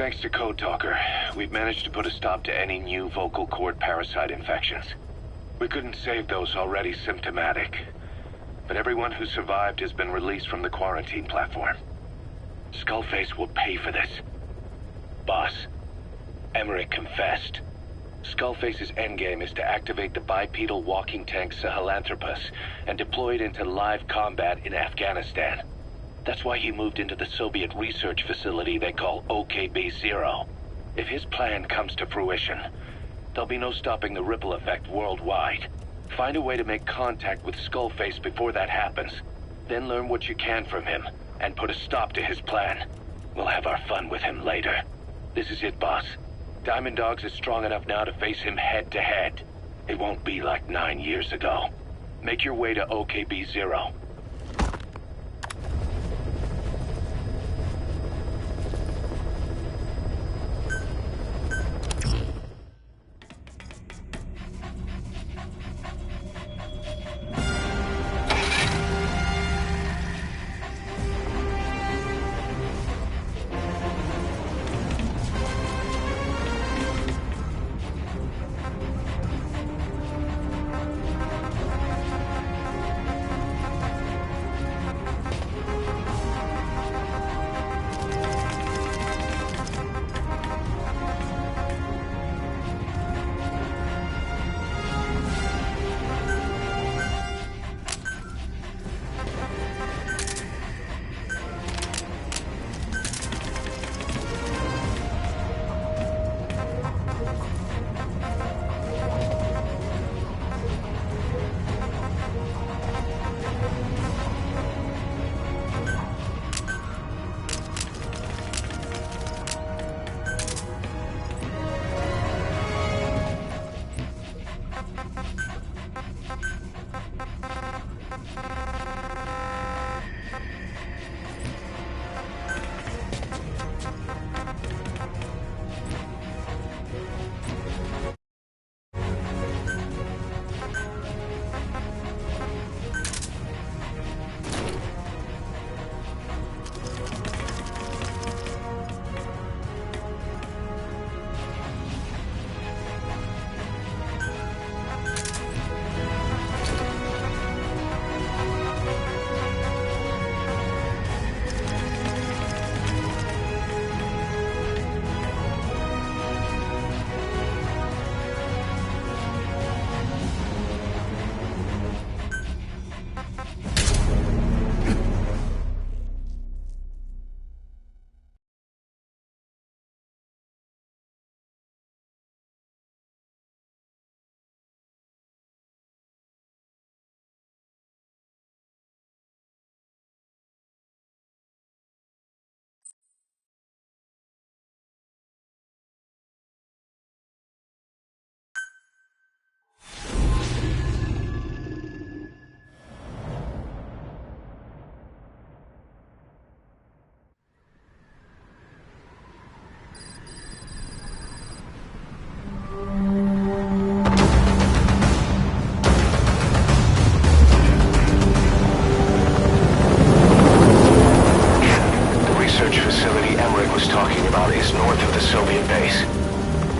Thanks to Code Talker, we've managed to put a stop to any new vocal cord parasite infections. We couldn't save those already symptomatic, but everyone who survived has been released from the quarantine platform. Skullface will pay for this. Boss, Emmerich confessed. Skullface's endgame is to activate the bipedal walking tank Sahelanthropus and deploy it into live combat in Afghanistan. That's why he moved into the Soviet research facility they call OKB-0. If his plan comes to fruition, there'll be no stopping the ripple effect worldwide. Find a way to make contact with Skullface before that happens. Then learn what you can from him, and put a stop to his plan. We'll have our fun with him later. This is it, boss. Diamond Dogs is strong enough now to face him head-to-head. It won't be like 9 years ago. Make your way to OKB-0.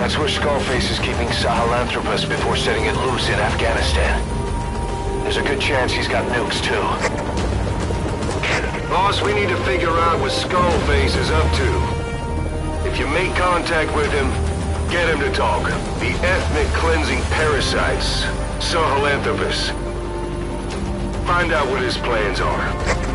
That's where Skullface is keeping Sahelanthropus before setting it loose in Afghanistan. There's a good chance he's got nukes, too. Boss, we need to figure out what Skullface is up to. If you make contact with him, get him to talk. The ethnic cleansing parasites, Sahelanthropus. Find out what his plans are.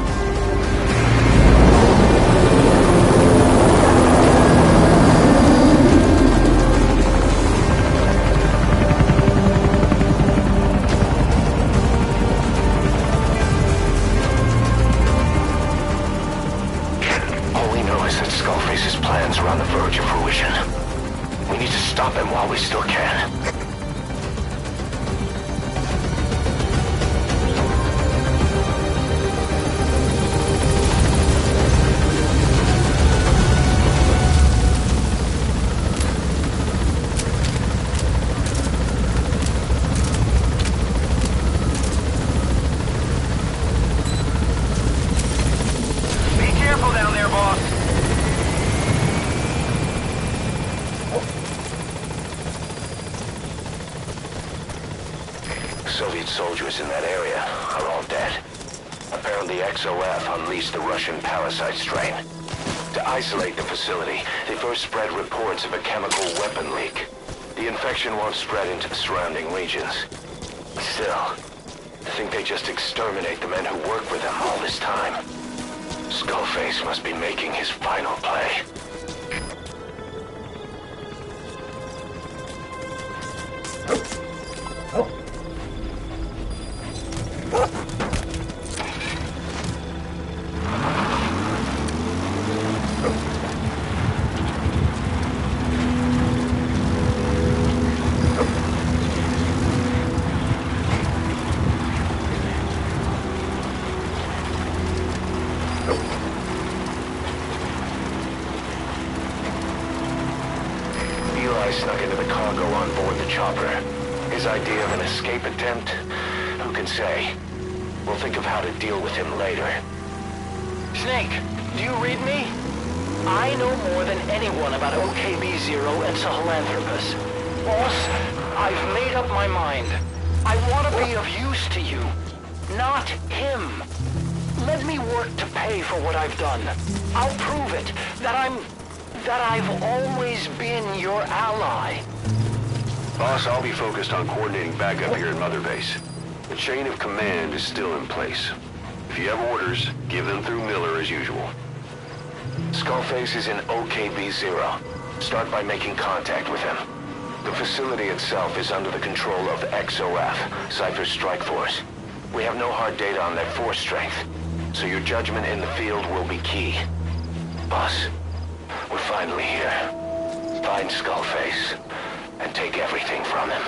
Skullface's plans are on the verge of fruition. We need to stop him while we still can. Be careful down there, boss. Soviet soldiers in that area are all dead. Apparently XOF unleashed the Russian parasite strain. To isolate the facility, they first spread reports of a chemical weapon leak. The infection won't spread into the surrounding regions. Still, I think they just exterminate the men who work with them all this time. Skullface must be making his final play. Snuck into the cargo on board the chopper. His idea of an escape attempt? Who can say? We'll think of how to deal with him later. Snake, do you read me? I know more than anyone about OKB-0 and Sahelanthropus. Boss, I've made up my mind. I want to be of use to you, not him. Let me work to pay for what I've done. I'll prove it, that I've always been your ally. Boss, I'll be focused on coordinating backup here at Mother Base. The chain of command is still in place. If you have orders, give them through Miller as usual. Skullface is in OKB-0. Start by making contact with him. The facility itself is under the control of XOF, Cypher's strike force. We have no hard data on their force strength, so your judgment in the field will be key. Boss, we're finally here. Find Skullface, and take everything from him.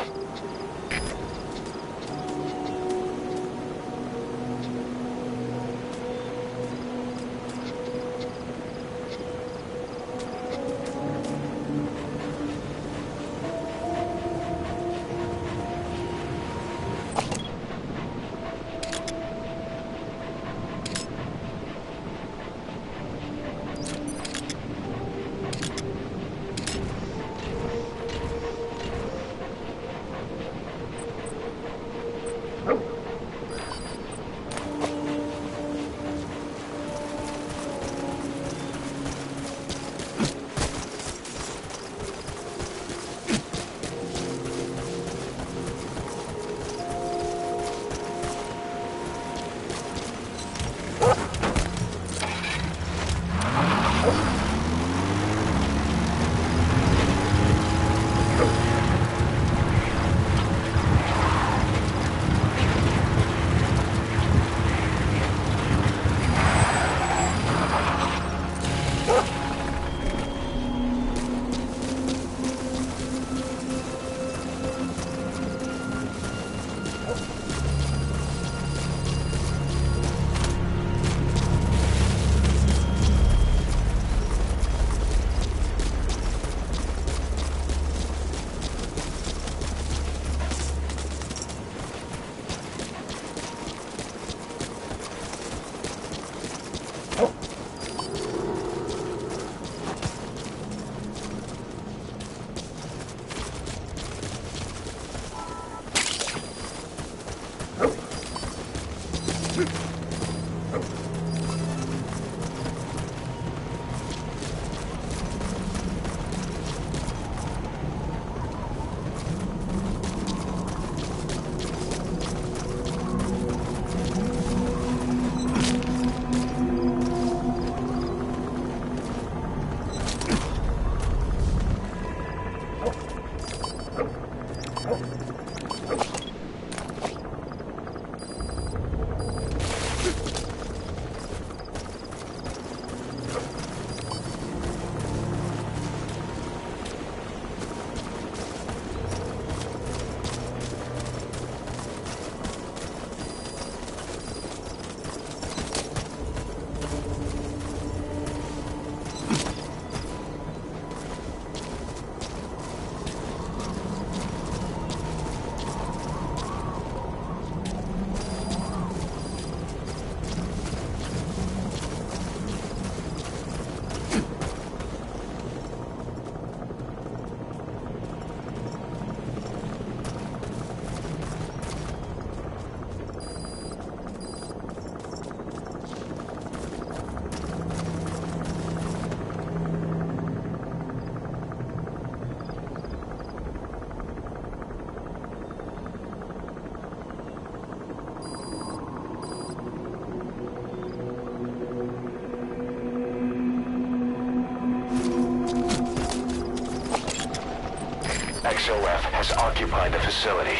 XOF has occupied the facility.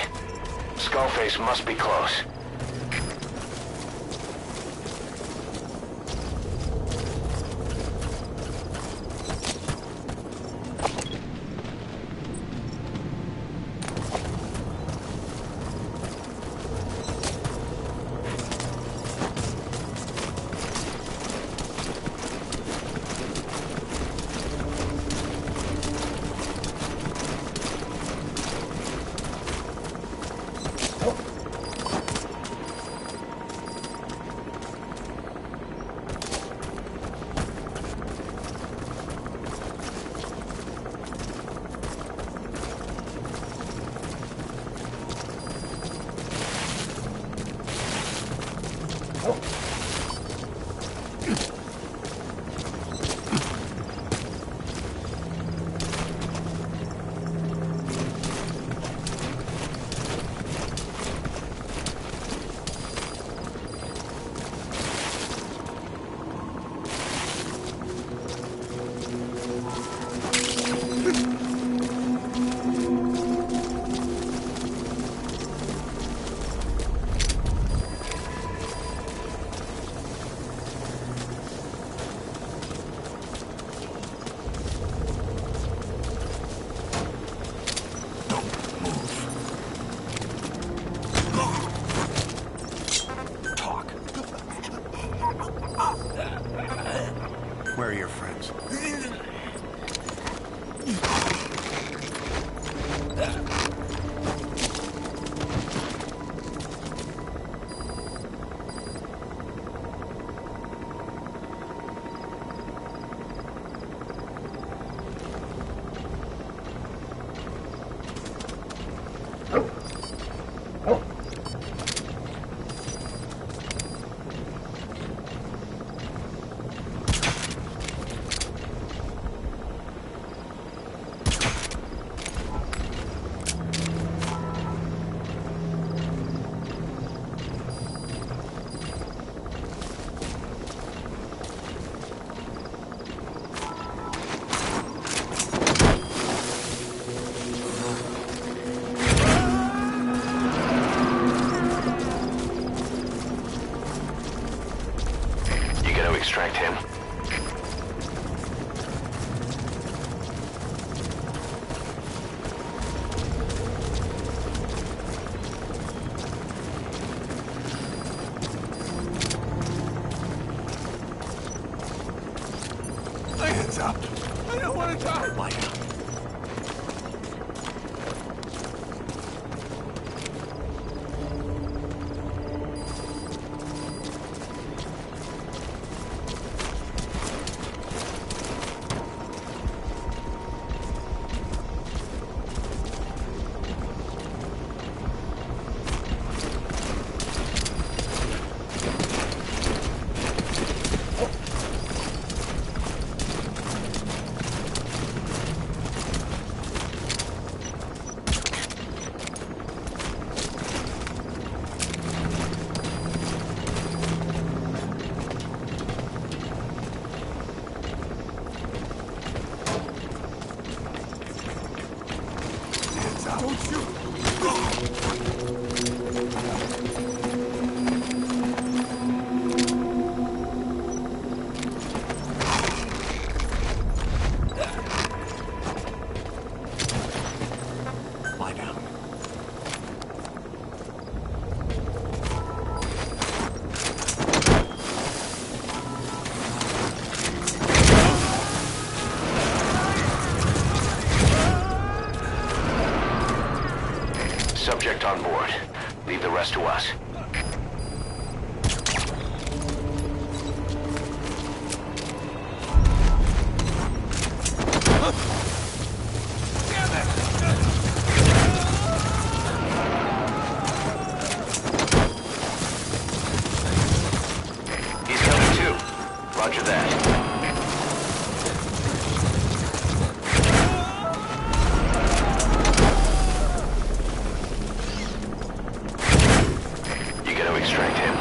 Skullface must be close. Where are your friends? Extract him. My hands up! I don't want to die! Lie down. Don't shoot! Lie down. Subject on board. Leave the rest to us. He's coming too. Roger that. Extract him.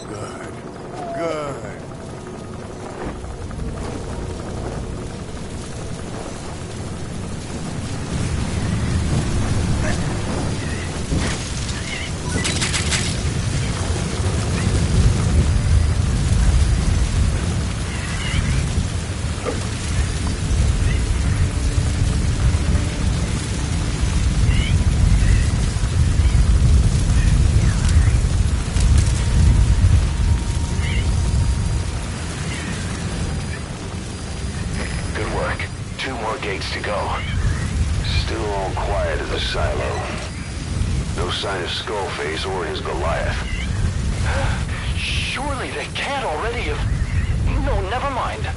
Good. Good. Gates to go. Still all quiet at the silo. No sign of Skullface or his Goliath. Surely they can't already have... No, never mind.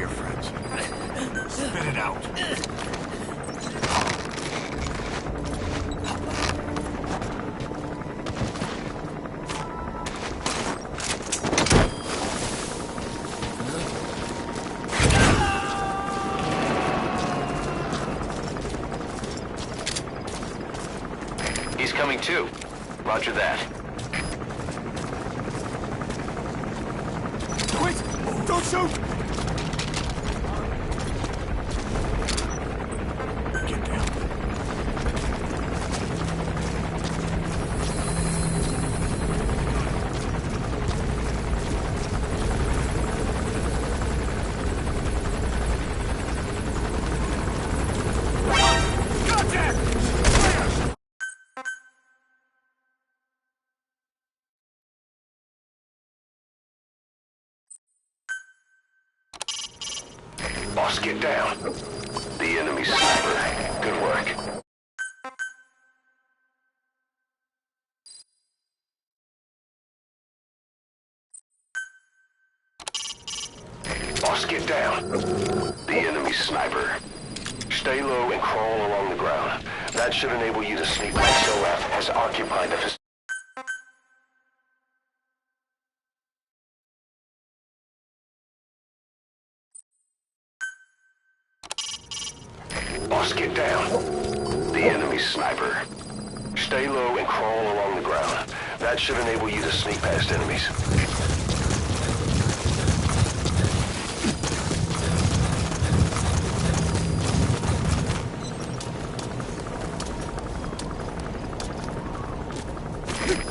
your friends. Spit it out. He's coming too. Roger that. Wait! Don't shoot! Get down. Contact! Fire! Boss, get down. The enemy sniper. Good work. Boss, get down. The enemy sniper. Stay low and crawl along the ground. That should enable you to sneak. XOF has occupied the facility. Boss, get down. The enemy sniper. Stay low and crawl along the ground. That should enable you to sneak past enemies.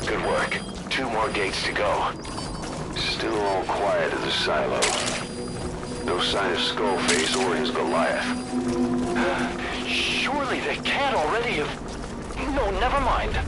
Good work. 2 more gates to go. Still all quiet at the silo. No sign of Skullface or his Goliath. Surely they can't already have... No, never mind.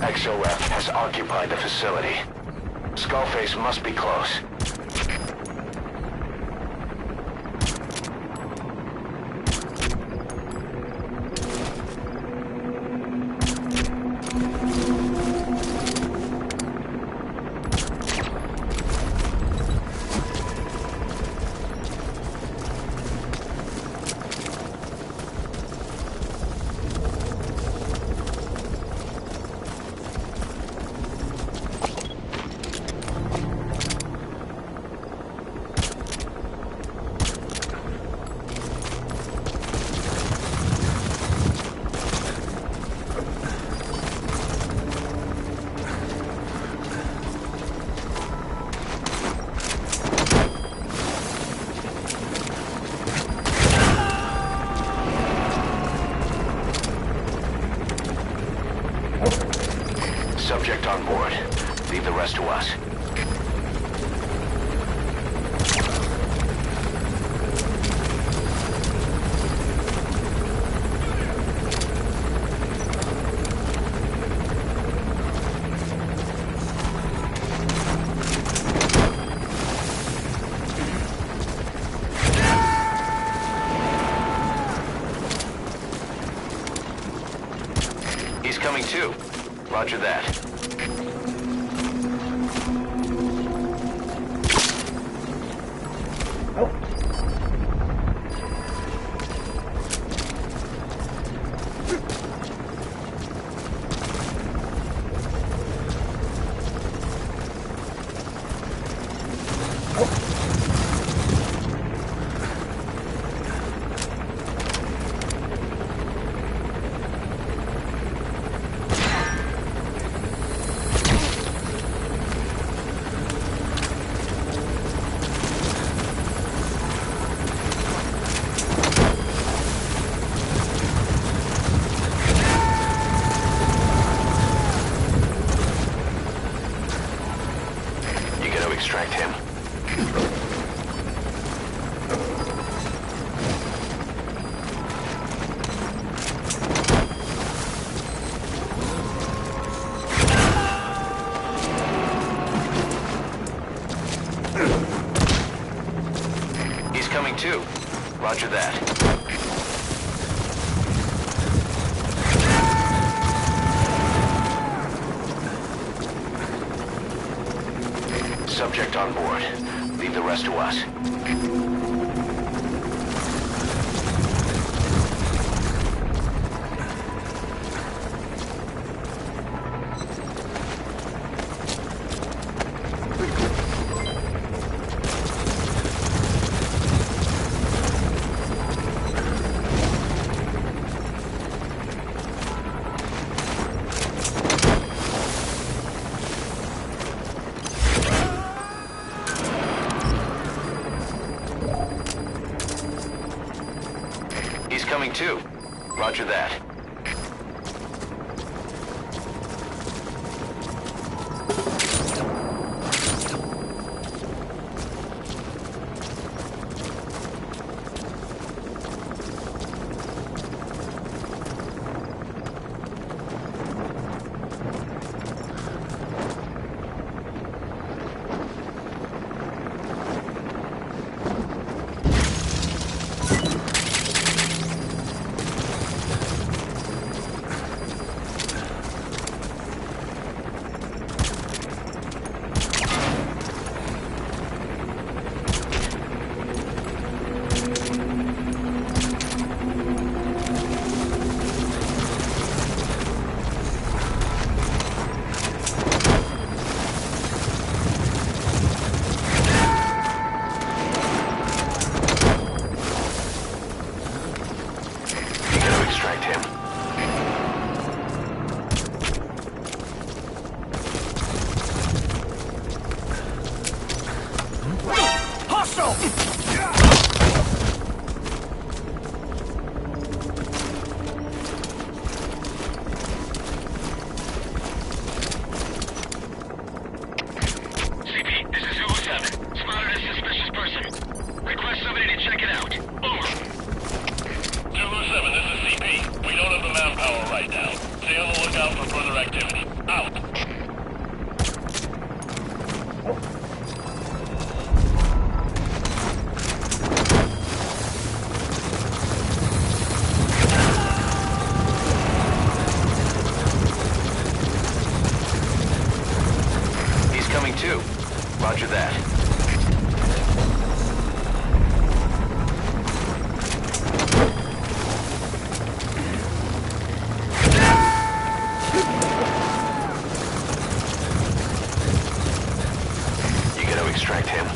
XOF has occupied the facility. Skullface must be close. Subject on board. Leave the rest to us. He's coming too. Roger that. Subject on board. Leave the rest to us. He's coming too. Roger that. Roger that. You gotta extract him.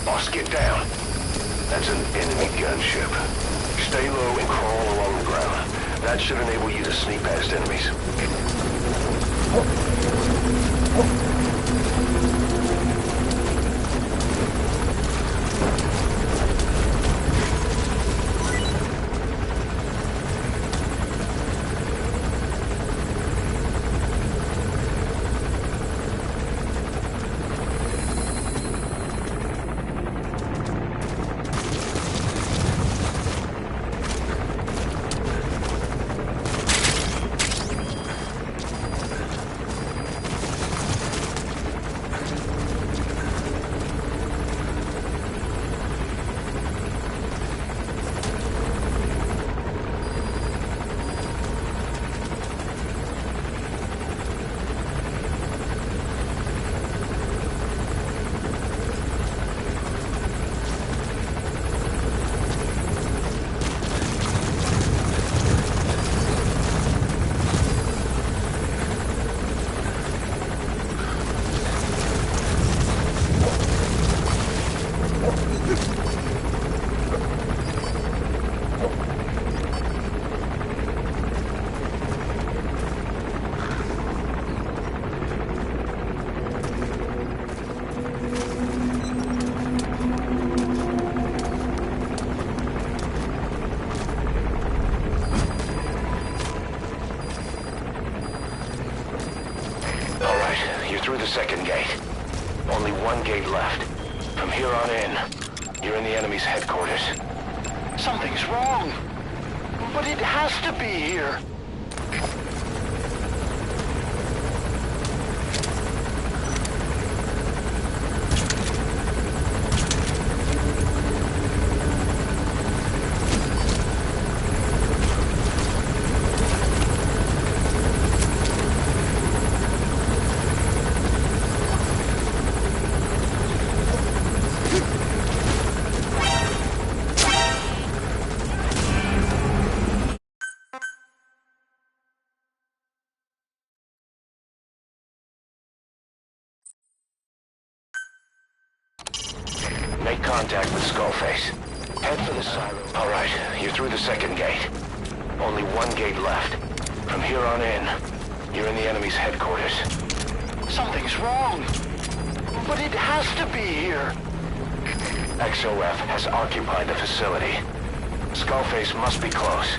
Boss, get down. That's an enemy gunship. Stay low and crawl along the ground. That should enable you to sneak past enemies. second gate. Only one gate left. From here on in, you're in the enemy's headquarters. Something's wrong. But it has to be here. Make contact with Skullface. Head for the silo. All right, you're through the second gate. Only one gate left. From here on in, you're in the enemy's headquarters. Something's wrong. But it has to be here. XOF has occupied the facility. Skullface must be close.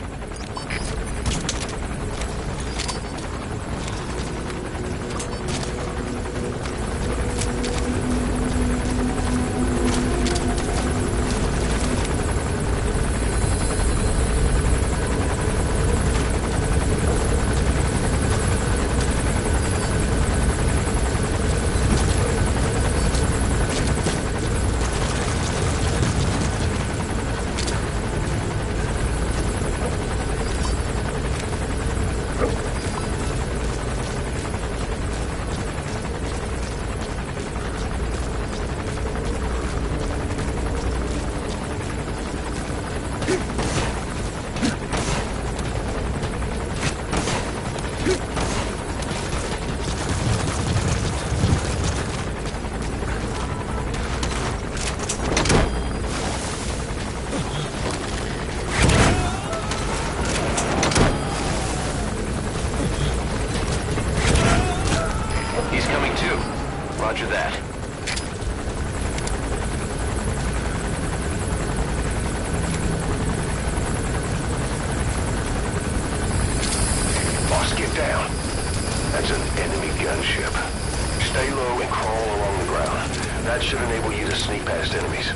Roger that. Boss, get down. That's an enemy gunship. Stay low and crawl along the ground. That should enable you to sneak past enemies.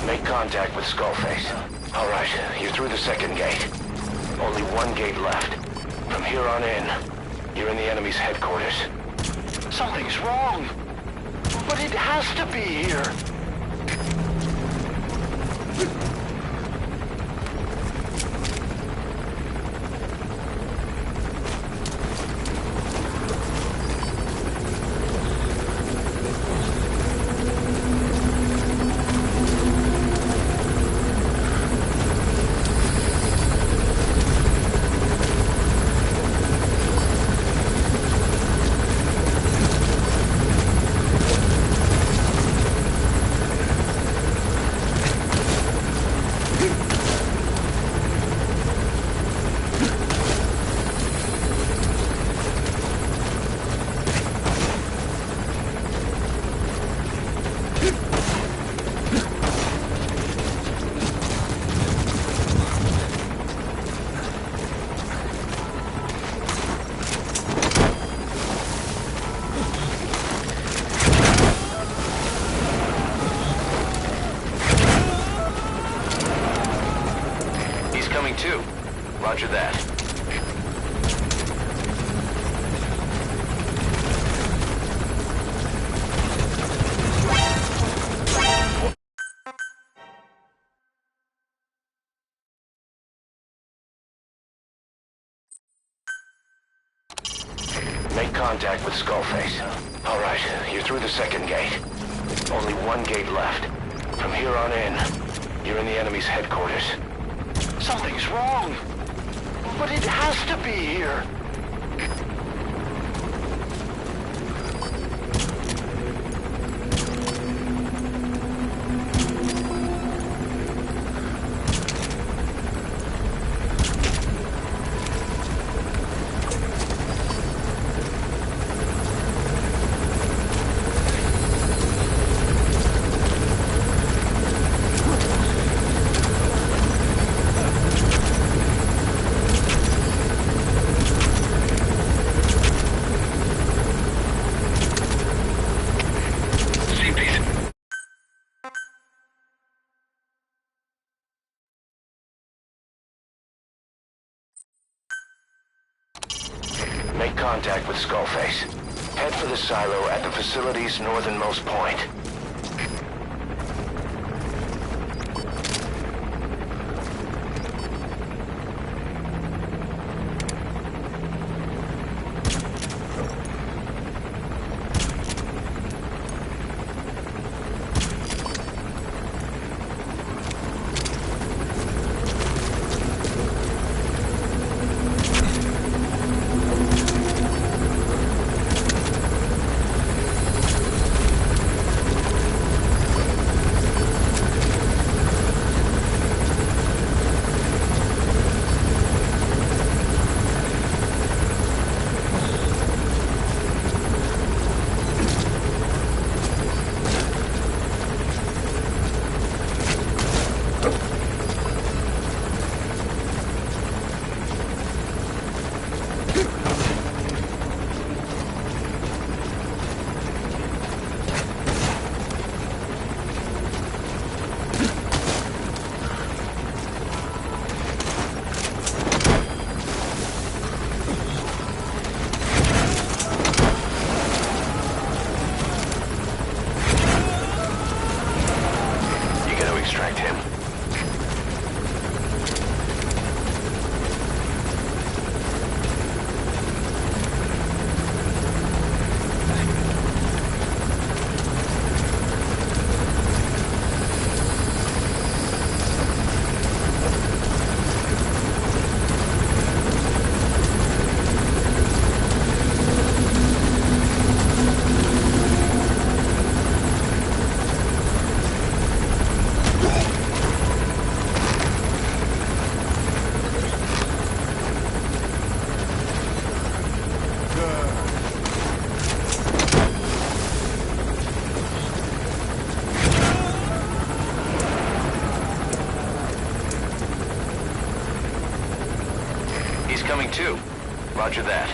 Make contact with Skullface. All right, you're through the second gate. Only one gate left. From here on in, you're in the enemy's headquarters. Something's wrong. But it has to be here. Too. Roger that. Make contact with Skullface. All right, you're through the second gate. Only one gate left. From here on in, you're in the enemy's headquarters. Something's wrong. But it has to be here. Make contact with Skullface. Head for the silo at the facility's northernmost point. Coming too. Roger that.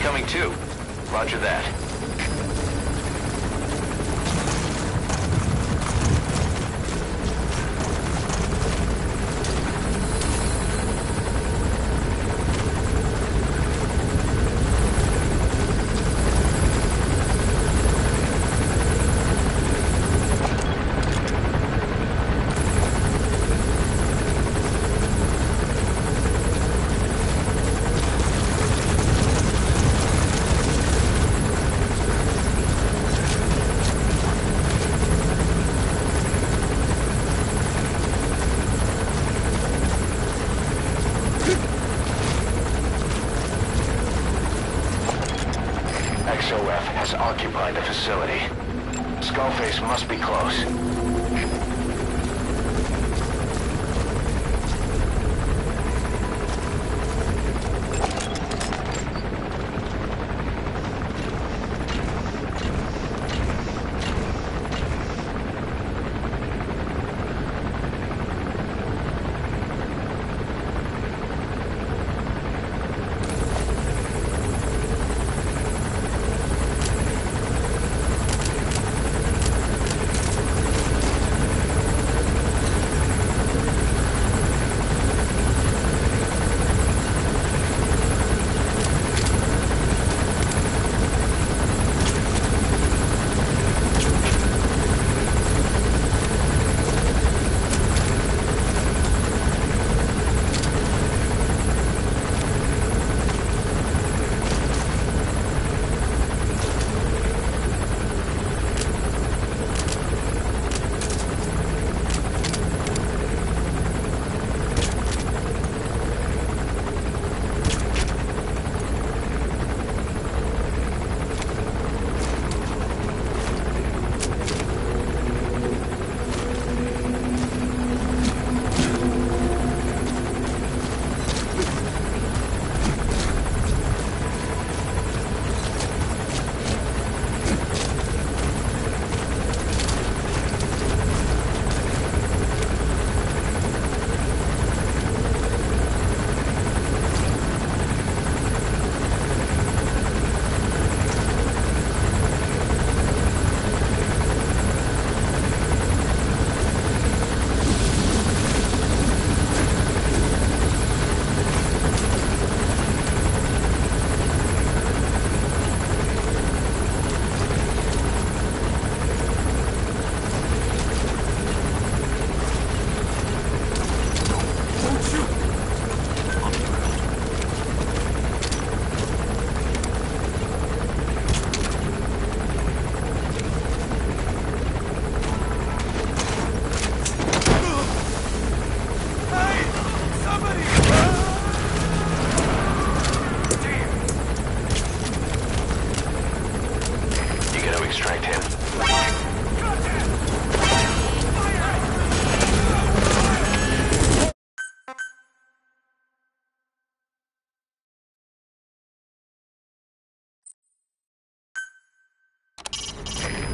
Coming too. Roger that. XOF has occupied the facility. Skullface must be close.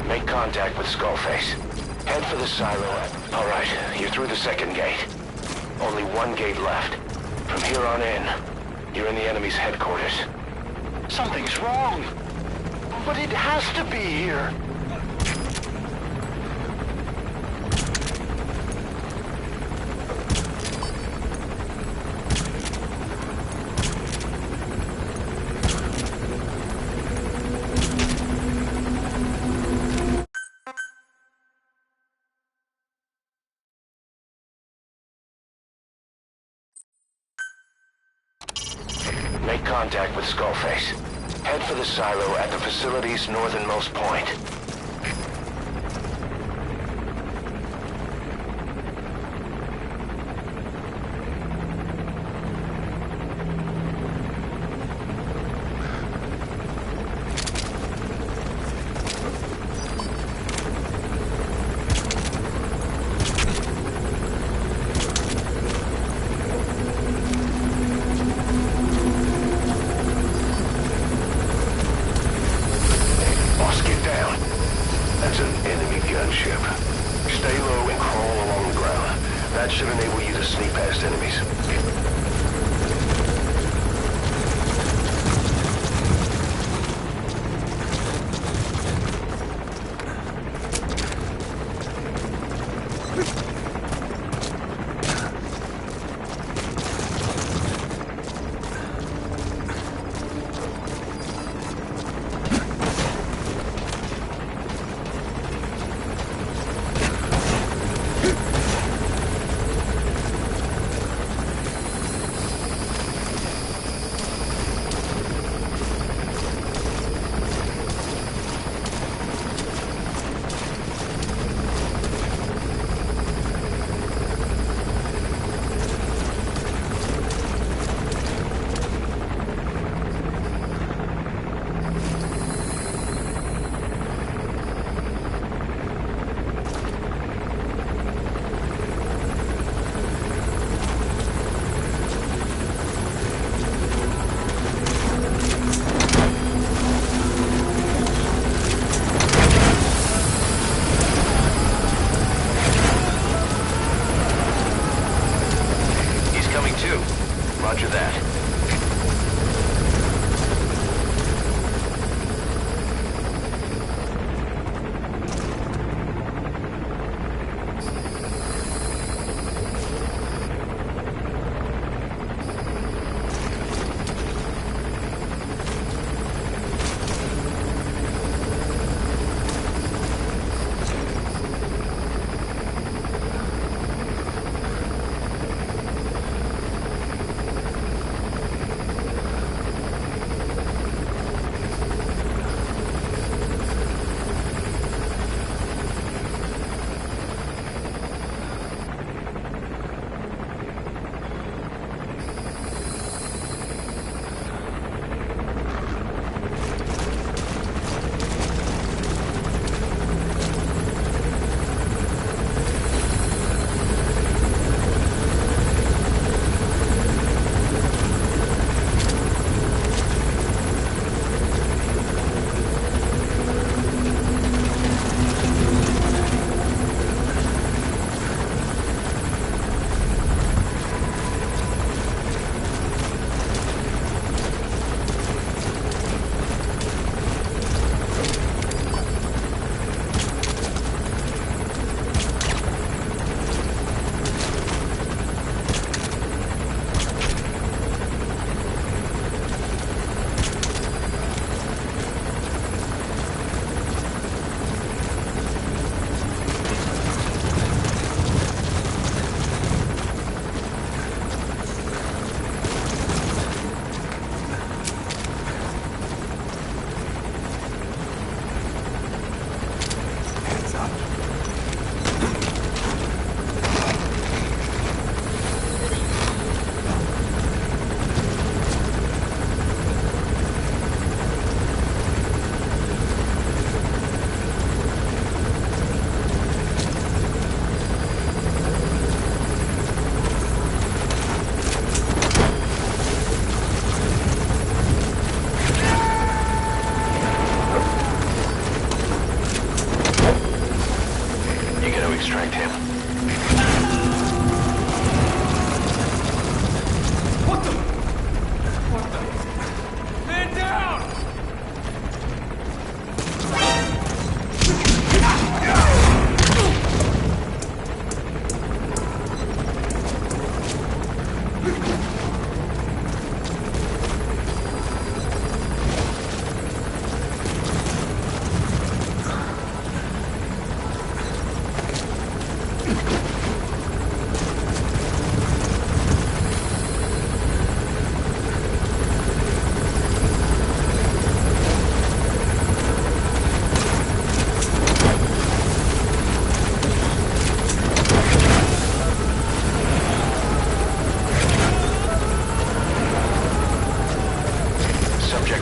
Make contact with Skullface. Head for the silo. All right, you're through the second gate. Only one gate left. From here on in, you're in the enemy's headquarters. Something's wrong. But it has to be here. contact with Skullface. Head for the silo at the facility's northernmost point. That should enable you to sneak past enemies. Roger that.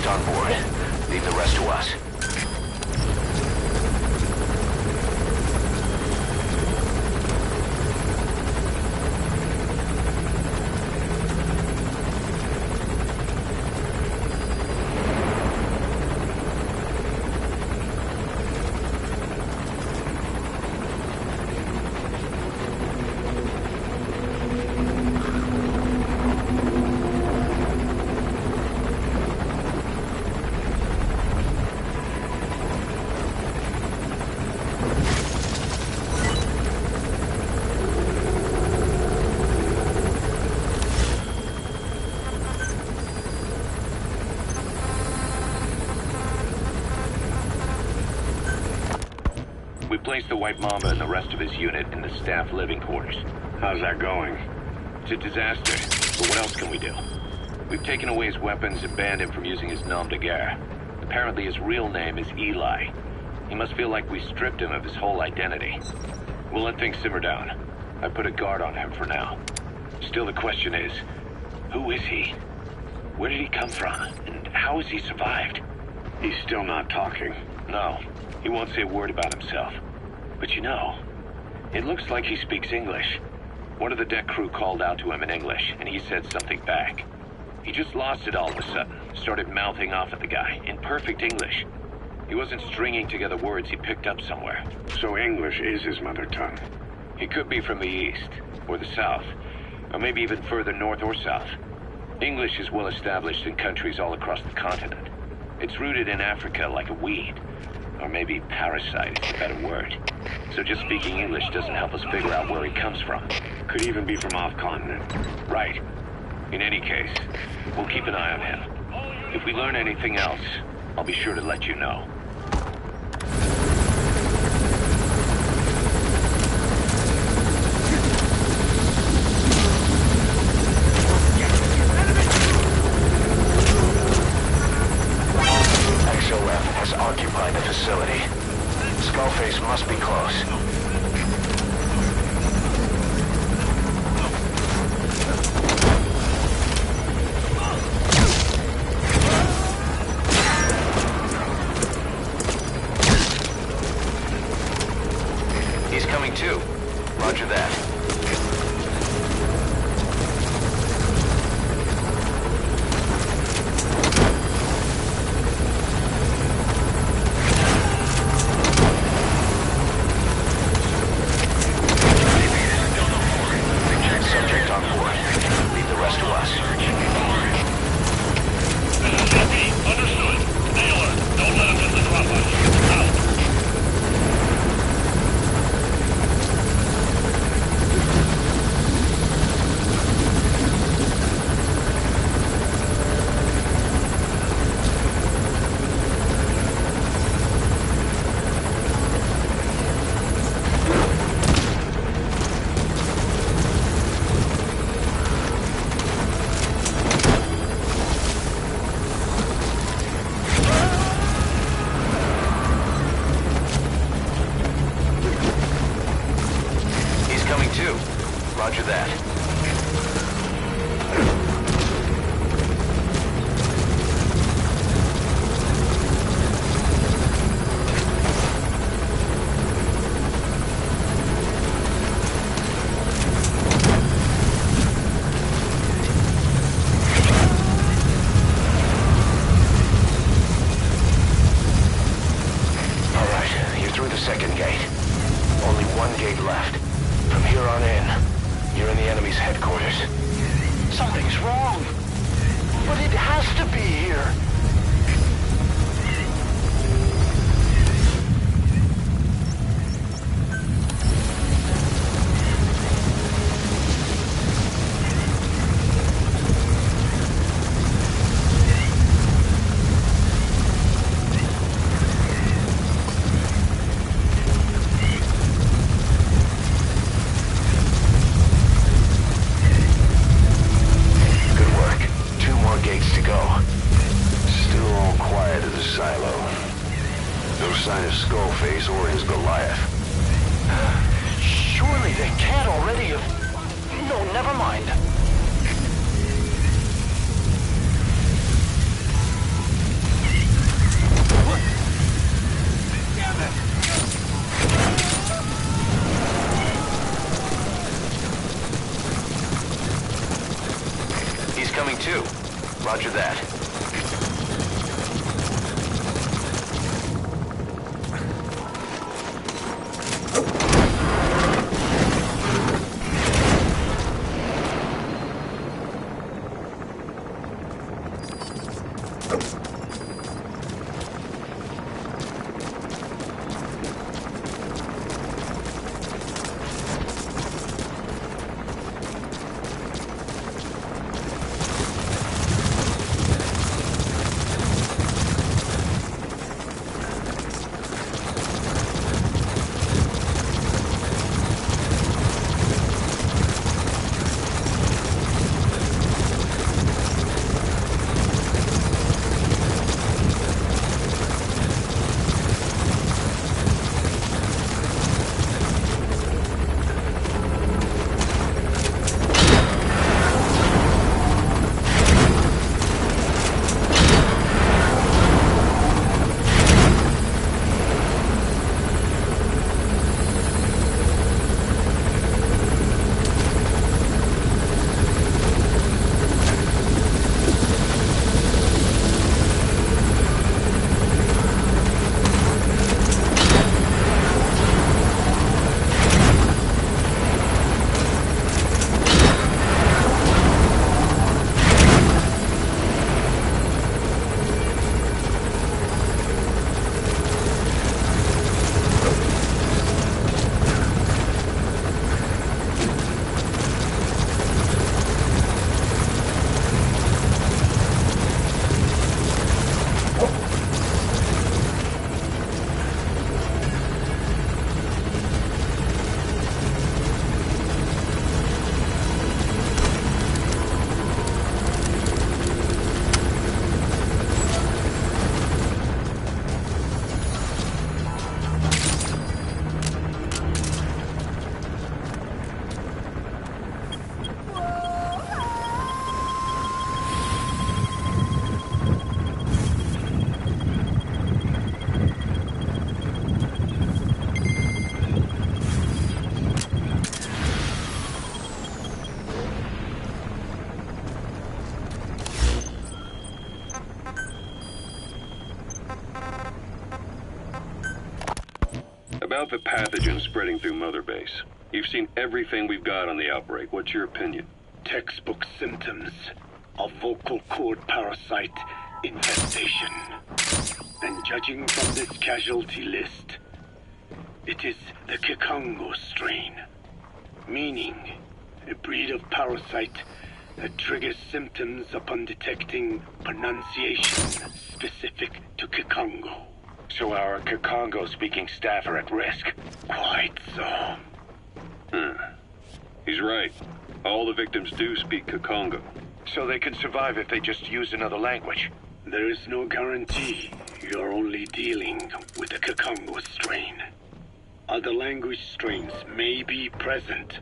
subject on board. Leave the rest to us. We placed the White Mamba and the rest of his unit in the staff living quarters. How's that going? It's a disaster, but what else can we do? We've taken away his weapons and banned him from using his nom de guerre. Apparently his real name is Eli. He must feel like we stripped him of his whole identity. We'll let things simmer down. I put a guard on him for now. Still the question is, who is he? Where did he come from? And how has he survived? He's still not talking. No, he won't say a word about himself. But you know, it looks like he speaks English. One of the deck crew called out to him in English, and he said something back. He just lost it all of a sudden, started mouthing off at the guy, in perfect English. He wasn't stringing together words he picked up somewhere. So English is his mother tongue? He could be from the east, or the south, or maybe even further north or south. English is well established in countries all across the continent. It's rooted in Africa like a weed. Or maybe parasite is a better word. So just speaking English doesn't help us figure out where he comes from. Could even be from off-continent. Right. In any case, we'll keep an eye on him. If we learn anything else, I'll be sure to let you know. Occupy the facility. Skullface must be close. He's coming too. Roger that. Roger that. All right, you're through the second gate. Only one gate left. From here on in, you're in the enemy's headquarters. Something's wrong. But it has to be here. Sign of Skullface or his Goliath. Surely they can't already have... No, never mind. coming too. Roger that. About the pathogen spreading through Mother Base. You've seen everything we've got on the outbreak. What's your opinion? Textbook symptoms of vocal cord parasite infestation. And judging from this casualty list, it is the Kikongo strain, meaning a breed of parasite that triggers symptoms upon detecting pronunciation specific to Kikongo. So our Kikongo-speaking staff are at risk. Quite so. He's right. All the victims do speak Kikongo. So they can survive if they just use another language. There is no guarantee. You're only dealing with the Kikongo strain. Other language strains may be present.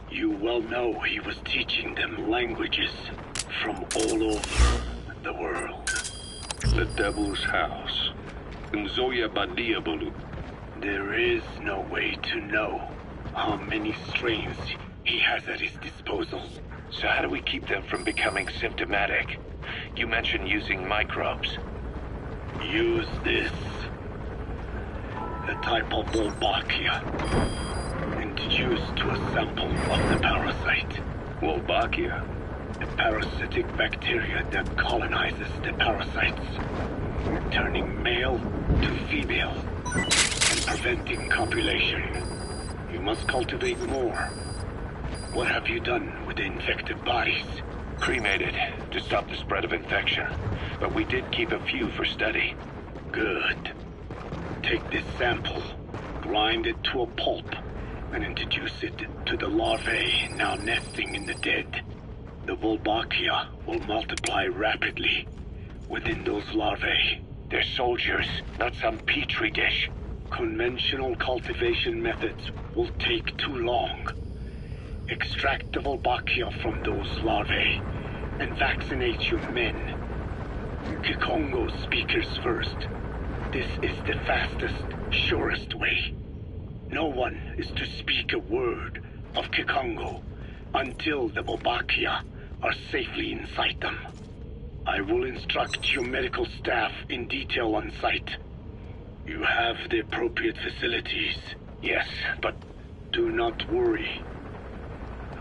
You well know he was teaching them languages from all over the world. The Devil's House. Nzoya Badia Bulu. There is no way to know how many strains he has at his disposal. So how do we keep them from becoming symptomatic? You mentioned using microbes. Use this. A type of Wolbachia. Introduced to a sample of the parasite. Wolbachia? A parasitic bacteria that colonizes the parasites, turning male to female and preventing copulation. You must cultivate more. What have you done with the infected bodies? Cremated to stop the spread of infection, but we did keep a few for study. Good. Take this sample, grind it to a pulp, and introduce it to the larvae now nesting in the dead. The Wolbachia will multiply rapidly within those larvae. They're soldiers, not some petri dish. Conventional cultivation methods will take too long. Extract the Wolbachia from those larvae and vaccinate your men. Kikongo speakers first. This is the fastest, surest way. No one is to speak a word of Kikongo until the Wolbachia are safely inside them. I will instruct your medical staff in detail on site. You have the appropriate facilities. Yes, but Do not worry.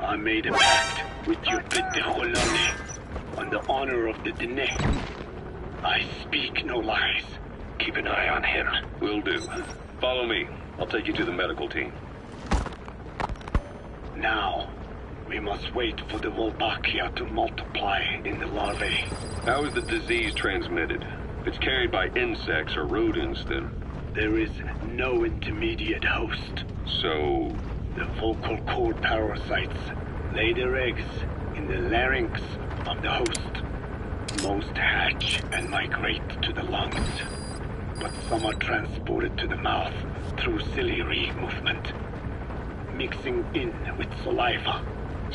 I made a pact with your Petejolane on the honor of the Dene. I speak no lies. keep an eye on him. Will do. Follow me. I'll take you to the medical team. Now, we must wait for the Wolbachia to multiply in the larvae. How is the disease transmitted? If it's carried by insects or rodents, then... There is no intermediate host. So... The vocal cord parasites lay their eggs in the larynx of the host. Most hatch and migrate to the lungs, but some are transported to the mouth through ciliary movement, mixing in with saliva.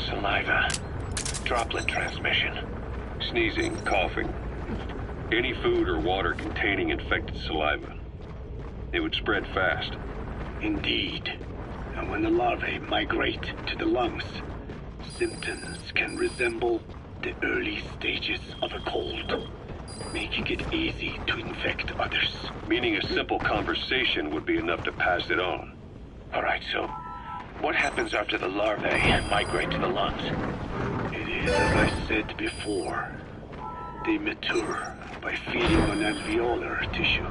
Saliva. Droplet transmission. Sneezing, coughing. Any food or water containing infected saliva. It would spread fast. Indeed. And when the larvae migrate to the lungs, symptoms can resemble the early stages of a cold, making it easy to infect others. Meaning a simple conversation would be enough to pass it on. All right, so what happens after the larvae migrate to the lungs? It is as I said before. They mature by feeding on alveolar tissue.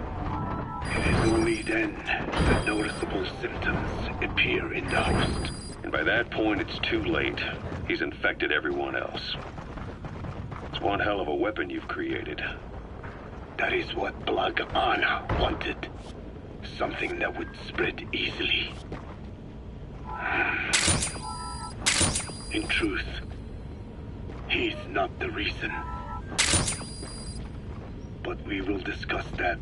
It is only then that noticeable symptoms appear in the host. And by that point, it's too late. He's infected everyone else. It's one hell of a weapon you've created. That is what Blag Ana wanted. Something that would spread easily. In truth, he's not the reason. But we will discuss that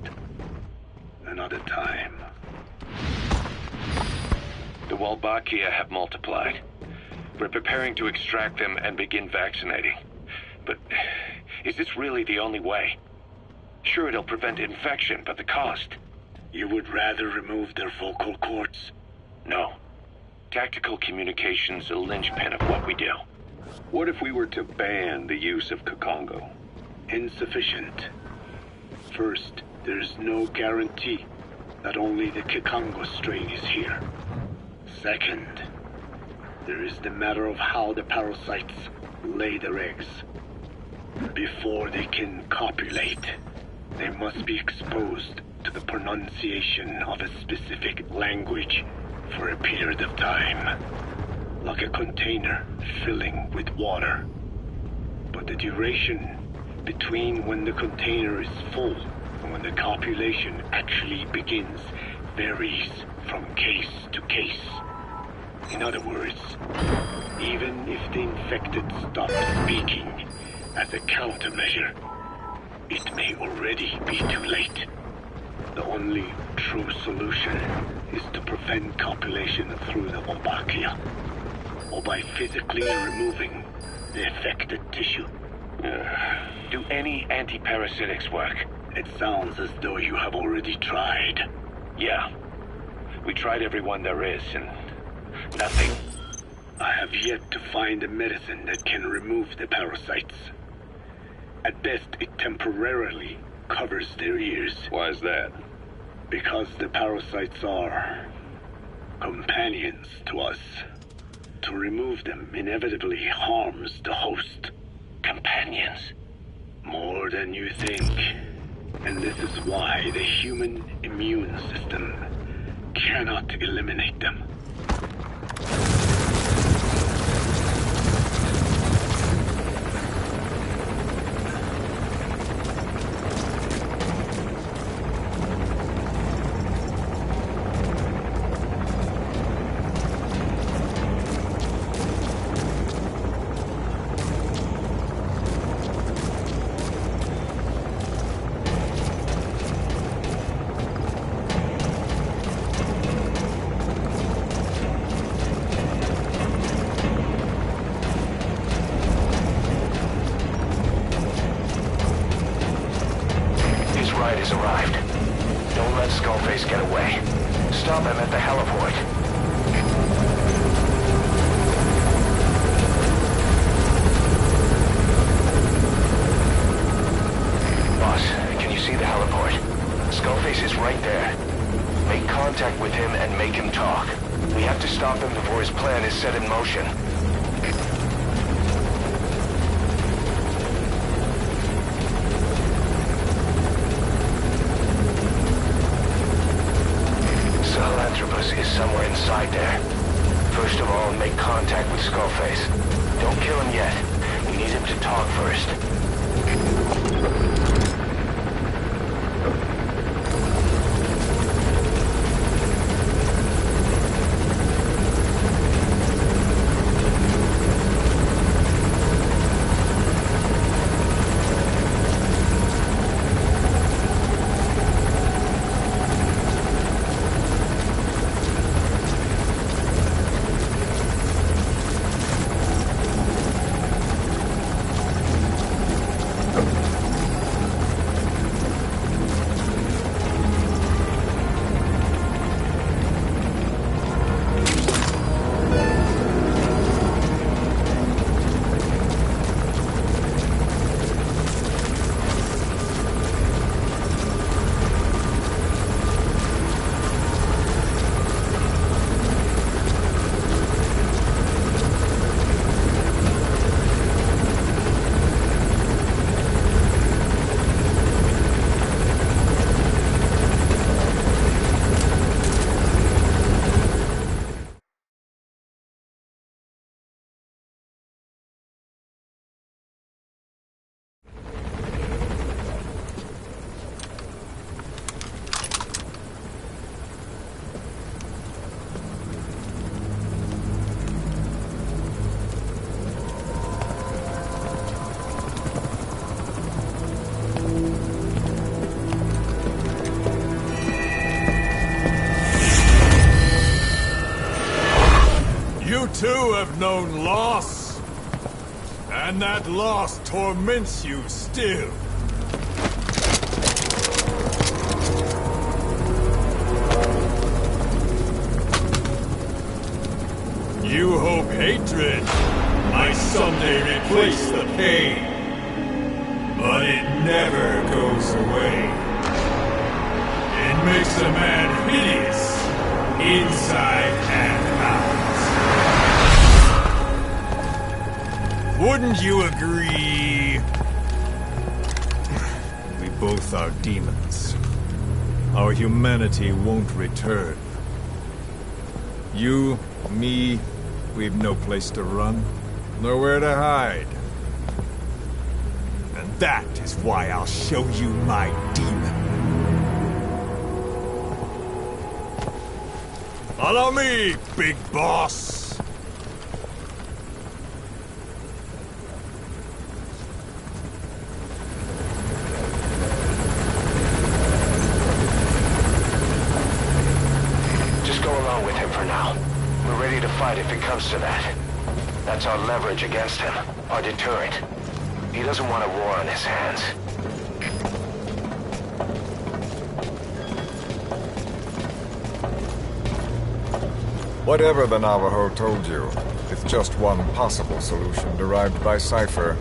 another time. The Wolbachia have multiplied. We're preparing to extract them and begin vaccinating. But is this really the only way? Sure, it'll prevent infection, but the cost? You would rather remove their vocal cords? No. Tactical communication's a linchpin of what we do. What if we were to ban the use of Kakongo? Insufficient. First, there's no guarantee that only the Kikongo strain is here. Second, there is the matter of how the parasites lay their eggs. Before they can copulate, they must be exposed to the pronunciation of a specific language for a period of time, like a container filling with water. But the duration between when the container is full and when the copulation actually begins varies from case to case. In other words, even if the infected stops speaking as a countermeasure, it may already be too late. The only true solution is to prevent copulation through the Wolbachia, or by physically removing the affected tissue. Do any antiparasitics work? It sounds as though you have already tried. Yeah. We tried every one there is, and nothing. I have yet to find a medicine that can remove the parasites. At best, it temporarily covers their ears. Why is that? Because the parasites are companions to us. To remove them inevitably harms the host. Companions? More than you think. And this is why the human immune system cannot eliminate them. Has arrived. Don't let Skullface get away. Stop him at the heliport. contact with him and make him talk. We have to stop him before his plan is set in motion. Sahelanthropus is somewhere inside there. First of all, make contact with Skullface. Don't kill him yet. We need him to talk first. You too have known loss, and that loss torments you still. You hope hatred might someday replace the pain, but it never goes away. It makes a man hideous, inside and out. Wouldn't you agree? We both are demons. Our humanity won't return. You, me, we've no place to run, nowhere to hide. And that is why I'll show you my demon. Follow me, big boss! If it comes to that. That's our leverage against him, our deterrent. He doesn't want a war on his hands. Whatever the Navajo told you, it's just one possible solution derived by Cypher.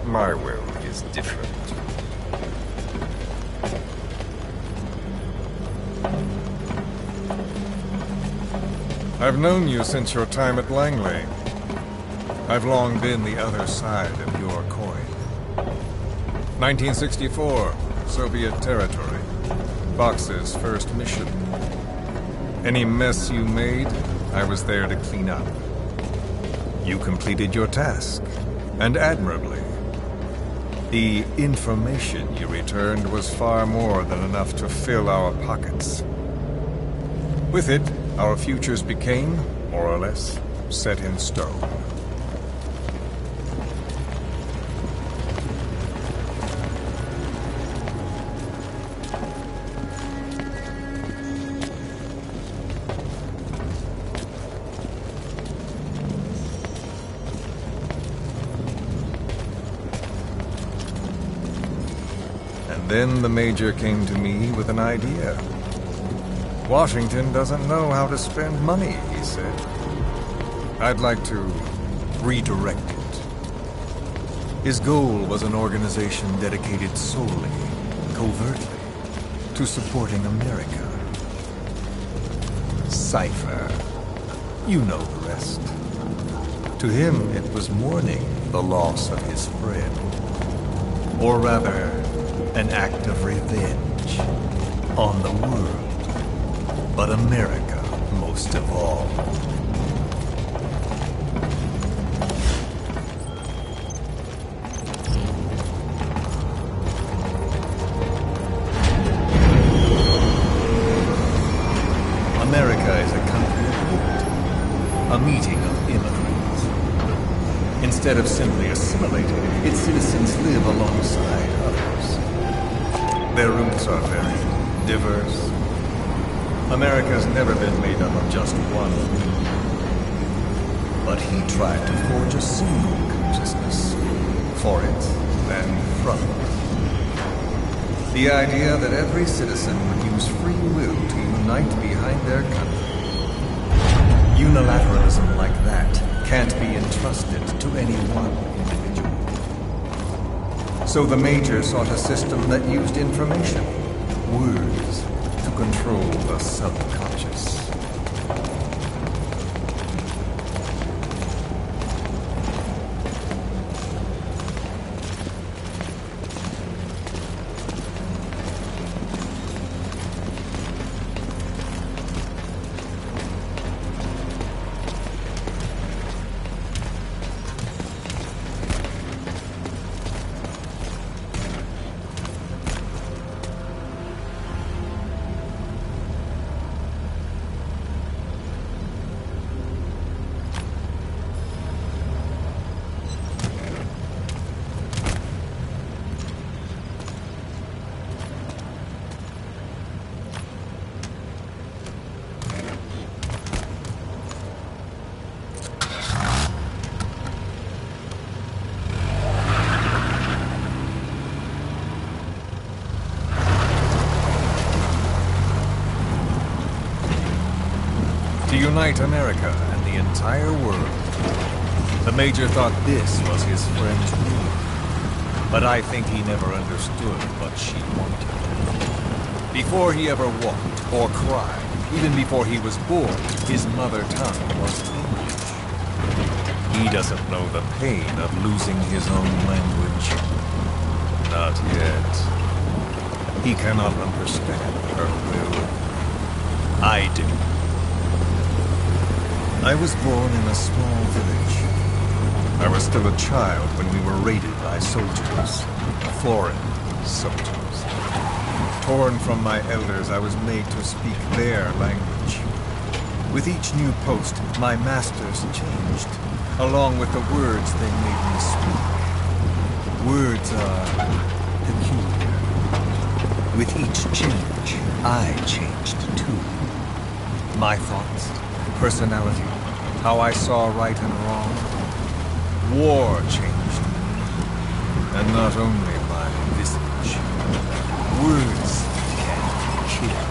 My will is different. I've known you since your time at Langley. I've long been the other side of your coin. 1964, Soviet territory. Box's first mission. Any mess you made, I was there to clean up. You completed your task, and admirably. The information you returned was far more than enough to fill our pockets. With it, our futures became, more or less, set in stone. And then the Major came to me with an idea. Washington doesn't know how to spend money, he said. I'd like to redirect it. His goal was an organization dedicated solely, covertly, to supporting America. Cypher. You know the rest. To him, it was mourning the loss of his friend. Or rather, an act of revenge on the world, but America most of all. America is a country of unity, a meeting of immigrants. Instead of simply assimilating, its citizens live alongside others. Their roots are very diverse. America's never been made up of just one. But he tried to forge a single consciousness for it and from it. The idea that every citizen would use free will to unite behind their country. Unilateralism like that can't be entrusted to any one individual. So the Major sought a system that used information, words, to control the subconscious. To unite America and the entire world. The Major thought this was his friend's ruin. But I think he never understood what she wanted. Before he ever walked or cried, even before he was born, his mother tongue was English. He doesn't know the pain of losing his own language. Not yet. He cannot understand her will. I do. I was born in a small village. I was still a child when we were raided by soldiers. Foreign soldiers. Torn from my elders, I was made to speak their language. With each new post, my masters changed, along with the words they made me speak. Words are peculiar. With each change, I changed too. My thoughts, personality, how I saw right and wrong. War changed me. And not only my visage. Words can kill.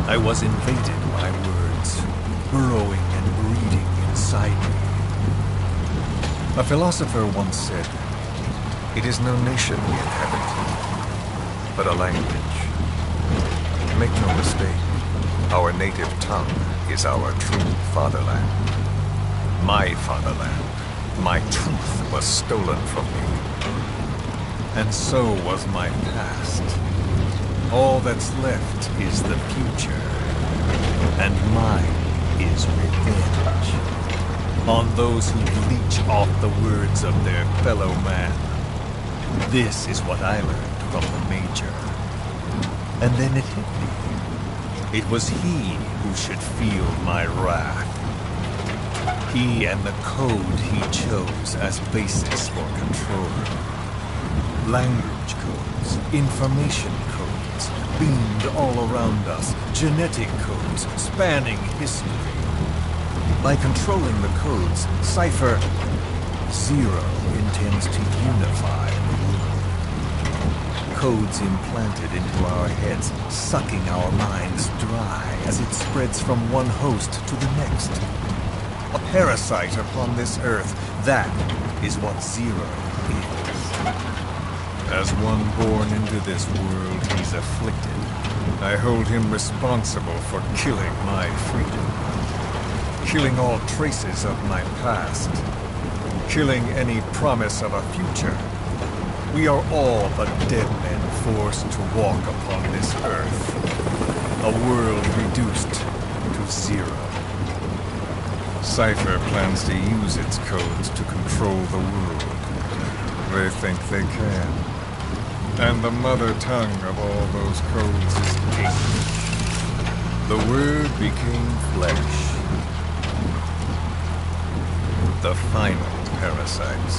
I was invaded by words, burrowing and breeding inside me. A philosopher once said, "It is no nation we inhabit, but a language." Make no mistake, our native tongue is our true fatherland. My fatherland, my truth was stolen from me. And so was my past. All that's left is the future. And mine is revenge. On those who leech off the words of their fellow man. This is what I learned from the Major. And then it hit me. It was he who should feel my wrath. He and the code he chose as basis for control. Language codes, information codes, beamed all around us, genetic codes spanning history. By controlling the codes, Cypher Zero intends to unify the world. Codes implanted into our heads, sucking our minds dry as it spreads from one host to the next. A parasite upon this earth, that is what Zero is. As one born into this world, he's afflicted I hold him responsible for killing my freedom. Killing all traces of my past. Killing any promise of a future. We are all but dead men forced to walk upon this earth. A world reduced to zero. Cypher plans to use its codes to control the world. They think they can. And the mother tongue of all those codes is English. The Word became flesh. The final parasite.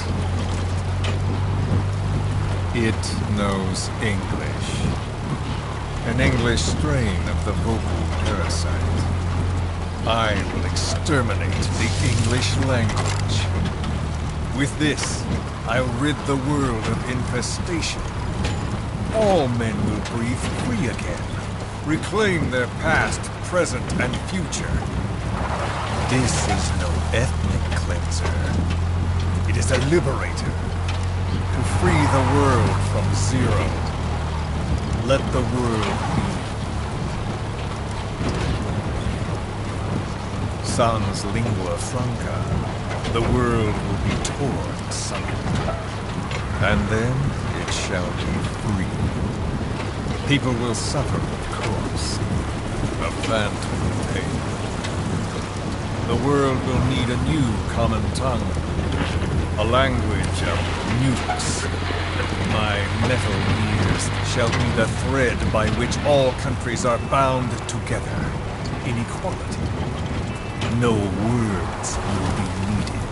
It knows English. An English strain of the vocal parasite. I will exterminate the English language. With this, I'll rid the world of infestation. All men will breathe free again, reclaim their past, present, and future. This is no ethnic cleanser. It is a liberator. To free the world from zero. Let the world be. Sans lingua franca, the world will be torn asunder. And then it shall be free. People will suffer, of course. A phantom pain. The world will need a new common tongue. A language of nukes. My metal ears shall be the thread by which all countries are bound together in equality. No words will be needed.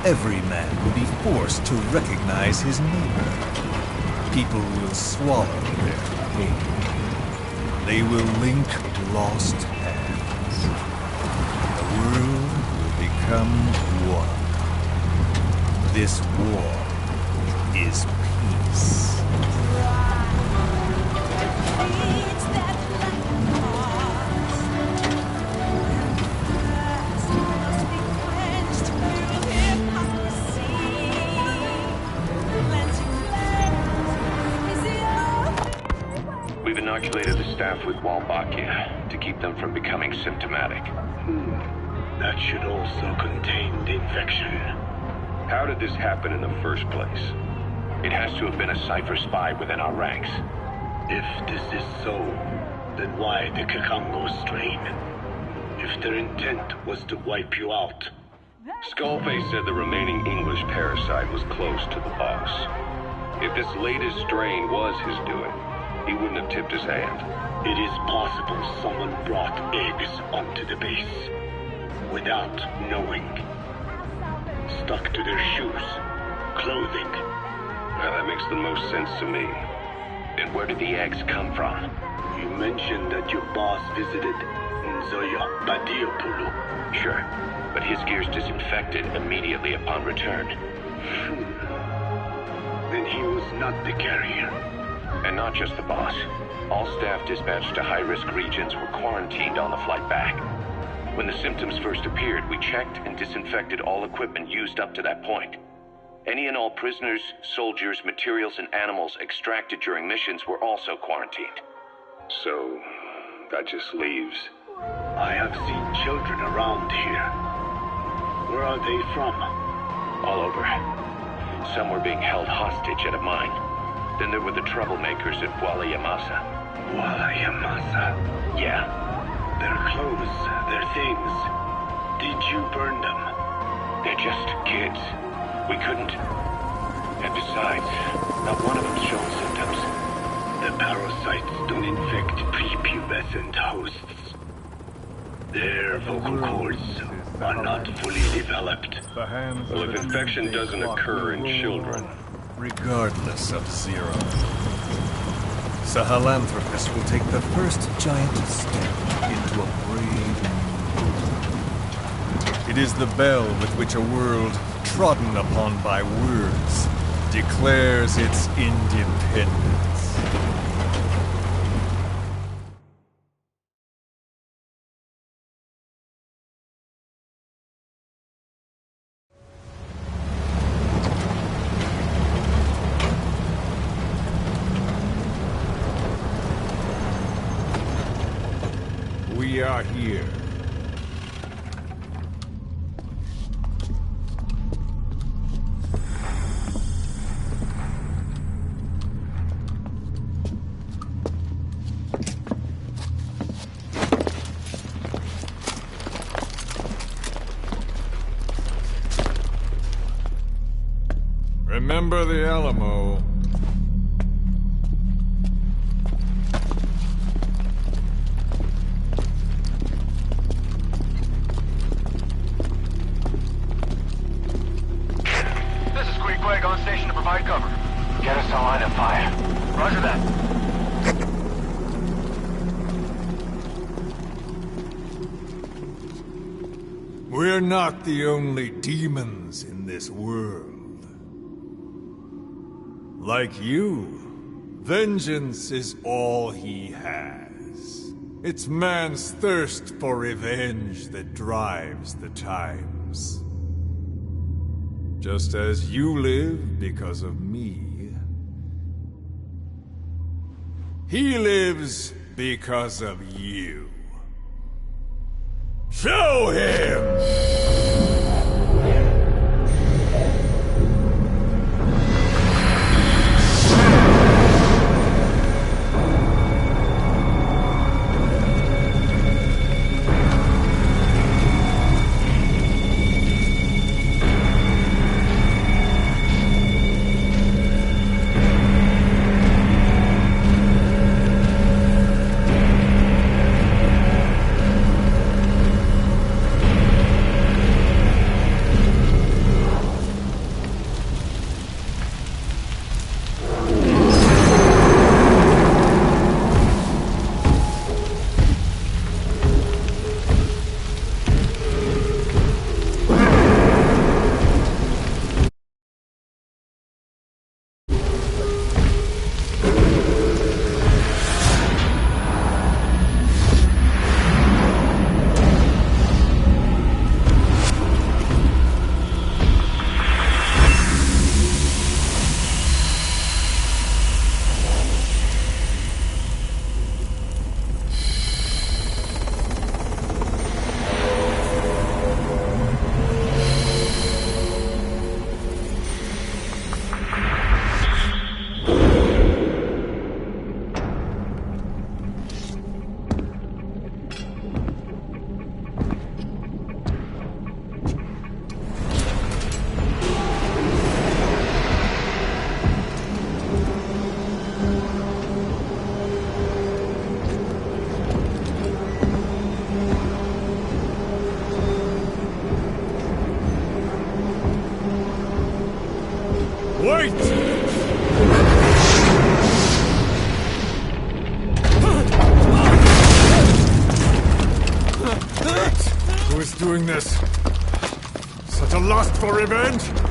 Every man will be forced to recognize his neighbor. People will swallow their pain. They will link lost hands. The world will become one. This war is peace. We've inoculated the staff with Wolbachia to keep them from becoming symptomatic. That should also contain the infection. How did this happen in the first place? It has to have been a Cypher spy within our ranks. If this is so, then why the Kakongo strain? If their intent was to wipe you out. Skullface said the remaining English parasite was close to the boss. If this latest strain was his doing, he wouldn't have tipped his hand. It is possible someone brought eggs onto the base without knowing. Stuck to their shoes, clothing. Well, that makes the most sense to me. And where did the eggs come from? You mentioned that your boss visited Nzoya Badiopulu. Sure, but his gear's disinfected immediately upon return. Then he was not the carrier. And not just the boss. All staff dispatched to high-risk regions were quarantined on the flight back. When the symptoms first appeared, we checked and disinfected all equipment used up to that point. Any and all prisoners, soldiers, materials, and animals extracted during missions were also quarantined. So, that just leaves... I have seen children around here. Where are they from? All over. Some were being held hostage at a mine. Then there were the troublemakers at Wala Yamasa. Wala Yamasa? Yeah. Their clothes, their things. Did you burn them? They're just kids. We couldn't. And besides, not one of them's shown symptoms. The parasites don't infect prepubescent hosts. Their vocal cords are not fully developed. Well, if infection doesn't occur in children... Regardless of zero, Sahelanthropus will take the first giant step into a brave new world. It is the bell with which a world trodden upon by words declares its independence. we are here. Remember the Alamo. This is Queequeg on station to provide cover. Get us a line of fire. Roger that. We're not the only demons in this world. Like you, vengeance is all he has. It's man's thirst for revenge that drives the times. Just as you live because of me, he lives because of you. Show him! Wait! Who is doing this? Such a lust for revenge?